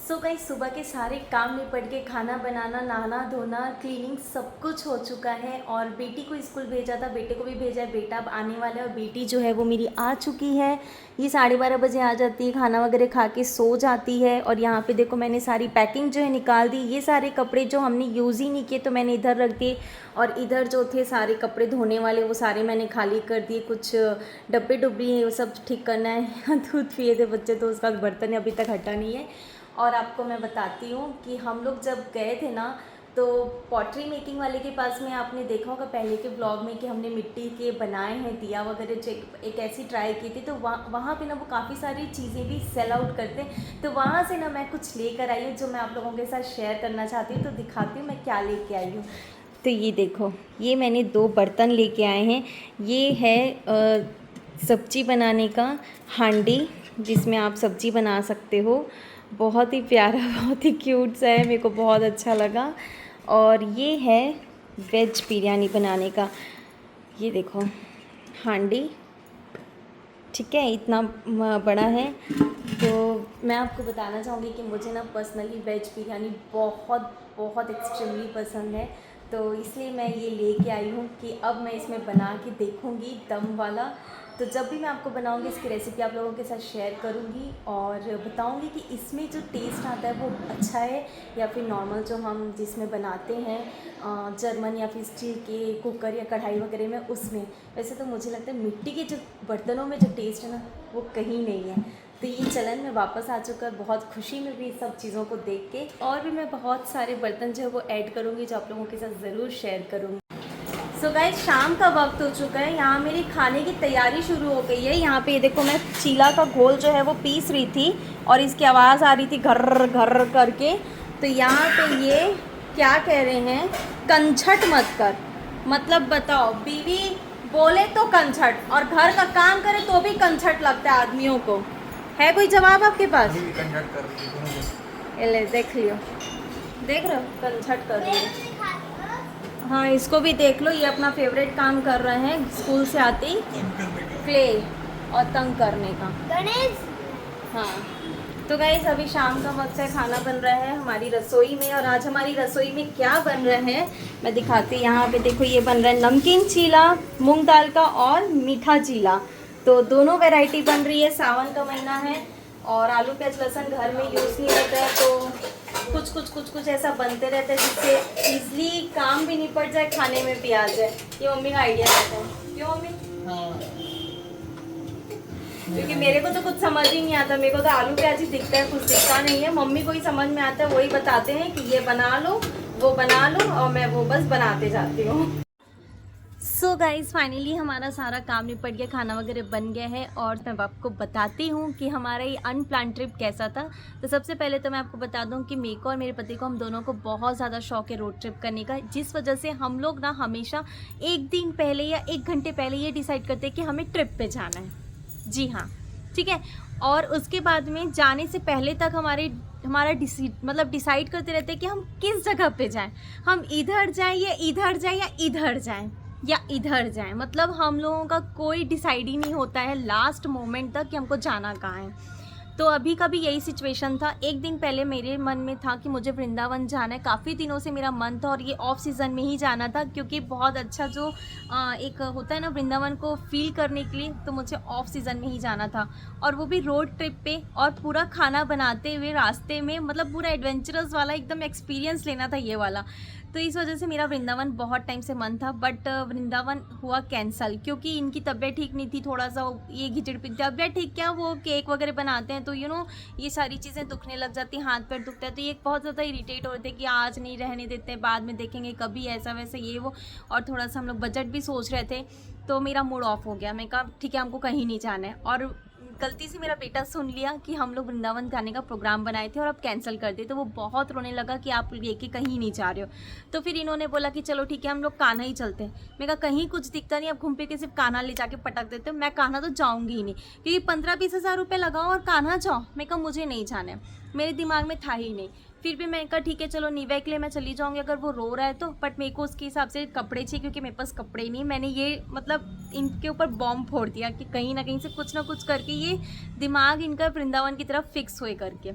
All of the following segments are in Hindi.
सो गाइस सुबह के सारे काम निपट के खाना बनाना, नहाना धोना, क्लीनिंग सब कुछ हो चुका है और बेटी को स्कूल भेजा था, बेटे को भी भेजा है। बेटा अब आने वाला है और बेटी जो है वो मेरी आ चुकी है। ये 12:30 बजे आ जाती है, खाना वगैरह खा के सो जाती है। और यहाँ पे देखो मैंने सारी पैकिंग जो है निकाल दी। ये सारे कपड़े जो हमने यूज़ ही नहीं किए तो मैंने इधर रख दिए और इधर जो थे सारे कपड़े धोने वाले वो सारे मैंने खाली कर दिए। कुछ डब्बे डुब्बी हैं वो सब ठीक करना है। दूध पिए थे बच्चे तो उसका बर्तन अभी तक हटा नहीं है। और आपको मैं बताती हूँ कि हम लोग जब गए थे ना तो पॉटरी मेकिंग वाले के पास में आपने देखा होगा पहले के ब्लॉग में कि हमने मिट्टी के बनाए हैं दिया वगैरह जो एक ऐसी ट्राई की थी। तो वहाँ पे ना वो काफ़ी सारी चीज़ें भी सेल आउट करते हैं। तो वहाँ से ना मैं कुछ लेकर आई हूँ जो मैं आप लोगों के साथ शेयर करना चाहती हूँ। तो दिखाती हूँ मैं क्या लेके आई हूँ। तो ये देखो, ये मैंने 2 बर्तन लेके आए हैं। ये है सब्जी बनाने का हांडी जिसमें आप सब्जी बना सकते हो। बहुत ही प्यारा बहुत ही क्यूट सा है, मेरे को बहुत अच्छा लगा। और ये है वेज बिरयानी बनाने का, ये देखो हांडी, ठीक है, इतना बड़ा है। तो मैं आपको बताना चाहूँगी कि मुझे ना पर्सनली वेज बिरयानी बहुत बहुत एक्सट्रीमली पसंद है। तो इसलिए मैं ये लेके आई हूँ कि अब मैं इसमें बना के देखूँगी दम वाला। तो जब भी मैं आपको बनाऊँगी इसकी रेसिपी आप लोगों के साथ शेयर करूँगी और बताऊँगी कि इसमें जो टेस्ट आता है वो अच्छा है या फिर नॉर्मल जो हम जिसमें बनाते हैं जर्मन या फिर स्टील के कुकर या कढ़ाई वगैरह में उसमें। वैसे तो मुझे लगता है मिट्टी के जो बर्तनों में जो टेस्ट है ना वो कहीं नहीं है। तो ये चलन में वापस आ चुका है, बहुत खुशी में भी सब चीज़ों को देख के। और भी मैं बहुत सारे बर्तन जो है वो ऐड करूँगी जो आप लोगों के साथ ज़रूर शेयर करूँगी। सो गाइस शाम का वक्त हो चुका है, यहाँ मेरी खाने की तैयारी शुरू हो गई है। यहाँ पे ये देखो मैं चीला का घोल जो है वो पीस रही थी और इसकी आवाज़ आ रही थी घर घर करके। तो यहाँ पे ये क्या कह रहे हैं, कंछट मत कर। मतलब बताओ, बीवी बोले तो कंछट और घर का काम करे तो भी कंछट लगता है आदमियों को। है कोई जवाब आपके पास? ले देख लियो, देख रहे हो कंछट कर रही है। हाँ इसको भी देख लो, ये अपना फेवरेट काम कर रहे हैं स्कूल से आते ही, प्ले और तंग करने का। गणेश हाँ। तो गाइस अभी शाम का वक्त है, खाना बन रहा है हमारी रसोई में। और आज हमारी रसोई में क्या बन रहा है मैं दिखाती हूँ। यहाँ पे देखो ये बन रहा है नमकीन चीला मूंग दाल का और मीठा चीला। तो दोनों वैरायटी बन रही है। सावन का महीना है और आलू प्याज लहसुन घर में यूज़ नहीं होता है तो कुछ ऐसा बनते रहता है जिससे इजली काम भी निपट जाए, खाने में भी आ जाए। ये मम्मी का आइडिया रहता है। क्यों मम्मी? हाँ। क्योंकि मेरे को तो कुछ समझ ही नहीं आता, मेरे को तो आलू प्याज ही दिखता है, कुछ दिखता नहीं है। मम्मी को ही समझ में आता है, वही बताते हैं कि ये बना लो वो बना लो और मैं वो बस बनाते जाती हूँ। सो गाइज़ फाइनली हमारा सारा काम निपट गया, खाना वगैरह बन गया है। और मैं आपको बताती हूँ कि हमारा ये अनप्लान ट्रिप कैसा था। तो सबसे पहले तो मैं आपको बता दूँ कि मेरे को और मेरे पति को, हम दोनों को बहुत ज़्यादा शौक है रोड ट्रिप करने का, जिस वजह से हम लोग ना हमेशा 1 दिन पहले या 1 घंटे पहले ये डिसाइड करते हैं कि हमें ट्रिप पे जाना है। जी हाँ, ठीक है। और उसके बाद में जाने से पहले तक हमारा डिसाइड करते रहते हैं कि हम किस जगह पे जाएं। हम इधर जाएं या इधर जाएं या इधर जाएं या इधर जाएं। मतलब हम लोगों का कोई डिसाइड ही नहीं होता है लास्ट मोमेंट तक कि हमको जाना कहाँ है। तो अभी का भी यही सिचुएशन था। 1 दिन पहले मेरे मन में था कि मुझे वृंदावन जाना है, काफ़ी दिनों से मेरा मन था और ये ऑफ सीज़न में ही जाना था क्योंकि बहुत अच्छा जो एक होता है ना वृंदावन को फील करने के लिए, तो मुझे ऑफ सीज़न में ही जाना था। और वो भी रोड ट्रिप पे और पूरा खाना बनाते हुए रास्ते में, मतलब पूरा एडवेंचरस वाला एकदम एक्सपीरियंस लेना था ये वाला। तो इस वजह से मेरा वृंदावन बहुत टाइम से मन था, बट वृंदावन हुआ कैंसल क्योंकि इनकी तबीयत ठीक नहीं थी। थोड़ा सा ये घिचड़ पिट, तबीयत ठीक क्या, वो केक वगैरह बनाते हैं तो ये सारी चीज़ें दुखने लग जाती हैं, हाथ पैर दुखता है। तो ये बहुत ज़्यादा इरिटेट हो रहे थे कि आज नहीं रहने देते, बाद में देखेंगे कभी, ऐसा वैसा ये वो। और थोड़ा सा हम लोग बजट भी सोच रहे थे तो मेरा मूड ऑफ हो गया। मैं कहा ठीक है हमको कहीं नहीं जाना है। और गलती से मेरा बेटा सुन लिया कि हम लोग वृंदावन जाने का प्रोग्राम बनाए थे और अब कैंसिल कर दिए। तो वो बहुत रोने लगा कि आप लेके कहीं नहीं जा रहे हो। तो फिर इन्होंने बोला कि चलो ठीक है हम लोग कान्हा ही चलते हैं। मैं कहा कहीं कुछ दिखता नहीं, अब घूम फिर के सिर्फ कान्हा ले जाके पटक देते हो। मैं कान्हा तो जाऊँगी ही नहीं क्योंकि 15-20 हज़ार रुपये लगाओ और कान्हा जाओ। मैं कहा मुझे नहीं जाना है, मेरे दिमाग में था ही नहीं। फिर भी मैं कहा ठीक है चलो निवे के लिए मैं चली जाऊँगी अगर वो रो रहा है तो। बट मेरे को उसके हिसाब से कपड़े चाहिए क्योंकि मेरे पास कपड़े नहीं। मैंने ये मतलब इनके ऊपर बॉम्ब फोड़ दिया कि कहीं ना कहीं से कुछ ना कुछ करके ये दिमाग इनका वृंदावन की तरफ फिक्स हुए करके।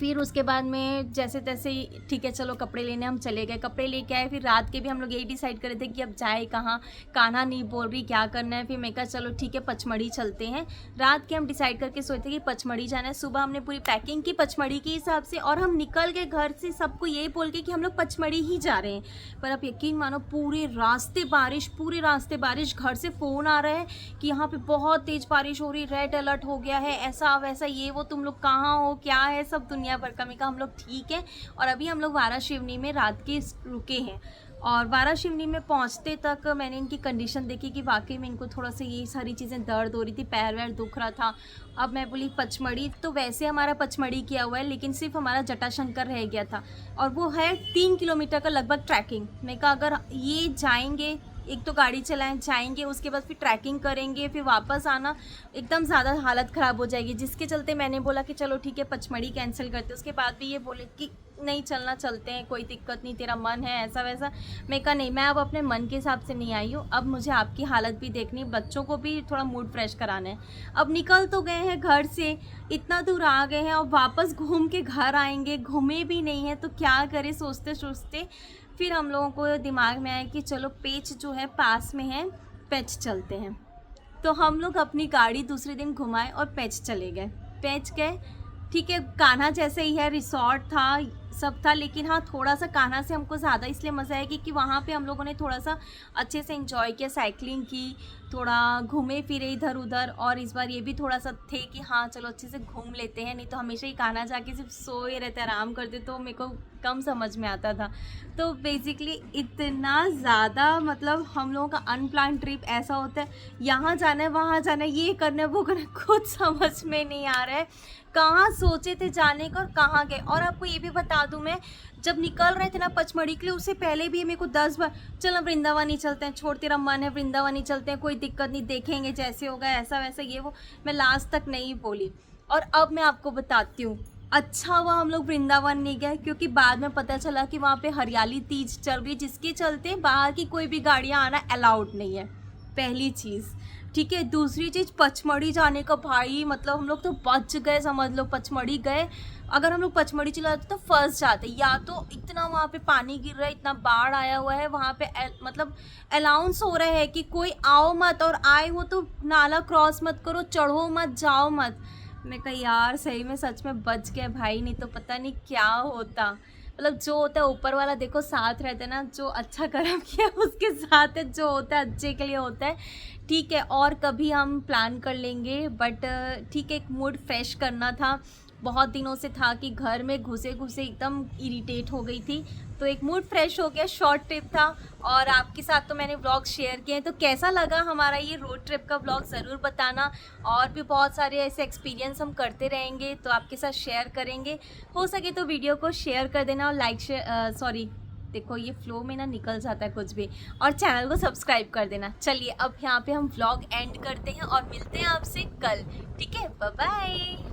फिर उसके बाद में जैसे तैसे ही ठीक है चलो कपड़े लेने हम चले गए, कपड़े लेके आए। फिर रात के भी हम लोग यही डिसाइड कर रहे थे कि अब जाए कहाँ, कान्हा नहीं बोल रही क्या करना है। फिर मैं कहा चलो ठीक है पचमढ़ी चलते हैं। रात के हम डिसाइड करके सोचे थे कि पचमढ़ी जाना है। सुबह हमने पूरी पैकिंग की पचमढ़ी के हिसाब से और हम निकल गए घर से सबको यही बोल के कि हम लोग पचमढ़ी ही जा रहे हैं। पर आप यकीन मानो पूरे रास्ते बारिश, घर से फ़ोन आ रहा है कि यहाँ पे बहुत तेज़ बारिश हो रही, रेड अलर्ट हो गया है, ऐसा वैसा ये वो, तुम लोग कहाँ हो क्या है, सब दुनिया भर का। मैं कहा हम लोग ठीक है। और अभी हम लोग वाराशिवनी में रात के रुके हैं। और वाराशिवनी में पहुंचते तक मैंने इनकी कंडीशन देखी कि वाकई में इनको थोड़ा सा ये सारी चीज़ें दर्द हो रही थी, पैर वैर दुख रहा था। अब मैं बोली पचमढ़ी, तो वैसे हमारा पचमढ़ी किया हुआ है लेकिन सिर्फ हमारा जटाशंकर रह गया था और वो है 3 किलोमीटर का लगभग ट्रैकिंग। मैं कहा अगर ये जाएंगे, एक तो गाड़ी चलाएं जाएंगे, उसके बाद फिर ट्रैकिंग करेंगे, फिर वापस आना, एकदम ज़्यादा हालत ख़राब हो जाएगी। जिसके चलते मैंने बोला कि चलो ठीक है पचमढ़ी कैंसिल करते। उसके बाद भी ये बोले कि नहीं चलना, चलते हैं, कोई दिक्कत नहीं, तेरा मन है ऐसा वैसा। मैं कहा नहीं, मैं अब अपने मन के हिसाब से नहीं आई हूँ, अब मुझे आपकी हालत भी देखनी, बच्चों को भी थोड़ा मूड फ्रेश कराना है। अब निकल तो गए हैं घर से, इतना दूर आ गए हैं और वापस घूम के घर आएंगे, घूमे भी नहीं है तो क्या करें। सोचते सोचते फिर हम लोगों को दिमाग में आया कि चलो पेच जो है पास में है, पेच चलते हैं। तो हम लोग अपनी गाड़ी दूसरे दिन घुमाए और पेच चले गए। पेच गए, ठीक है, कान्हा जैसे ही है, रिसॉर्ट था, सब था। लेकिन हाँ थोड़ा सा कान्हा से हमको ज़्यादा इसलिए मज़ा आया कि वहाँ पे हम लोगों ने थोड़ा सा अच्छे से एंजॉय किया, साइकिलिंग की, थोड़ा घूमे फिरे इधर उधर। और इस बार ये भी थोड़ा सा थे कि हाँ चलो अच्छे से घूम लेते हैं, नहीं तो हमेशा ही कान्हा जाके सिर्फ सोए रहते, आराम करते, तो मेरे को कम समझ में आता था। तो बेसिकली इतना ज़्यादा मतलब हम लोगों का अनप्लान ट्रिप ऐसा होता है, यहाँ जाना है वहाँ जाना है, ये करना है वो करना है, कुछ समझ में नहीं आ रहा है कहाँ सोचे थे जाने का और कहाँ गए। और आपको ये भी बता दूं, मैं जब निकल रहे थे ना पचमढ़ी के लिए, उससे पहले भी मेरे को 10 बार चलो वृंदावन ही चलते हैं, छोड़ तेरा मन है वृंदावन ही चलते हैं, कोई दिक्कत नहीं, देखेंगे जैसे होगा ऐसा वैसा ये वो, मैं लास्ट तक नहीं बोली। और अब मैं आपको बताती हूँ, अच्छा हुआ हम लोग वृंदावन नहीं गए, क्योंकि बाद में पता चला कि वहाँ पे हरियाली तीज चल रही, जिसके चलते बाहर की कोई भी गाड़ियाँ आना अलाउड नहीं है, पहली चीज़। ठीक है, दूसरी चीज़ पचमढ़ी जाने का भाई मतलब हम लोग तो बच गए, समझ लो पचमढ़ी गए। अगर हम लोग पचमढ़ी चला जाते तो फंस जाते, या तो इतना वहाँ पे पानी गिर रहा है, इतना बाढ़ आया हुआ है वहाँ पे, मतलब अलाउंस हो रहा है कि कोई आओ मत, और आए हो तो नाला क्रॉस मत करो, चढ़ो मत, जाओ मत। मैं कहा यार सही में सच में बच गए भाई, नहीं तो पता नहीं क्या होता। मतलब जो होता है ऊपर वाला देखो साथ रहता है ना, जो अच्छा कर्म किया उसके साथ है, जो होता है अच्छे के लिए होता है। ठीक है, और कभी हम प्लान कर लेंगे, बट ठीक है, एक मूड फ्रेश करना था, बहुत दिनों से था कि घर में घुसे घुसे एकदम इरिटेट हो गई थी, तो एक मूड फ्रेश हो गया, शॉर्ट ट्रिप था। और आपके साथ तो मैंने व्लॉग शेयर किए हैं, तो कैसा लगा हमारा ये रोड ट्रिप का व्लॉग ज़रूर बताना। और भी बहुत सारे ऐसे एक्सपीरियंस हम करते रहेंगे तो आपके साथ शेयर करेंगे। हो सके तो वीडियो को शेयर कर देना और लाइक देखो ये फ्लो में ना निकल जाता है कुछ भी, और चैनल को सब्सक्राइब कर देना। चलिए अब यहाँ पे हम व्लॉग एंड करते हैं और मिलते हैं आपसे कल। ठीक है, बाय बाय।